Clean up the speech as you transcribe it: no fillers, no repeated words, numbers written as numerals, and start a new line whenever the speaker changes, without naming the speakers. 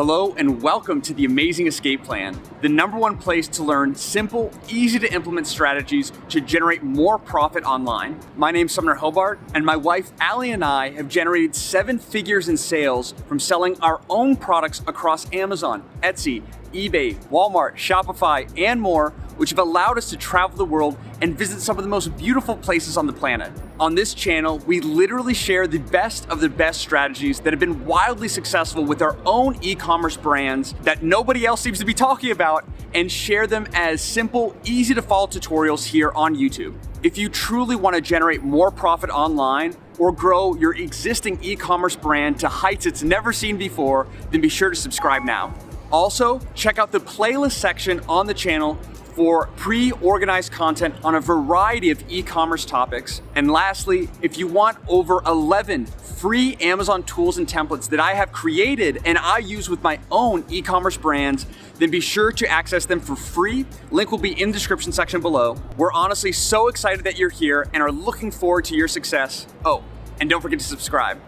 Hello and welcome to the Amazing Escape Plan, the #1 place to learn simple, easy to implement strategies to generate more profit online. My name's Sumner Hobart, and my wife Allie and I have generated 7 figures in sales from selling our own products across Amazon, Etsy, eBay, Walmart, Shopify, and more, which have allowed us to travel the world and visit some of the most beautiful places on the planet. On this channel, we literally share the best of the best strategies that have been wildly successful with our own e-commerce brands that nobody else seems to be talking about, and share them as simple, easy to follow tutorials here on YouTube. If you truly want to generate more profit online or grow your existing e-commerce brand to heights it's never seen before, then be sure to subscribe now. Also, check out the playlist section on the channel for pre-organized content on a variety of e-commerce topics. And lastly, if you want over 11 free Amazon tools and templates that I have created and I use with my own e-commerce brands, then be sure to access them for free. Link will be in the description section below. We're honestly so excited that you're here and are looking forward to your success. Oh, and don't forget to subscribe.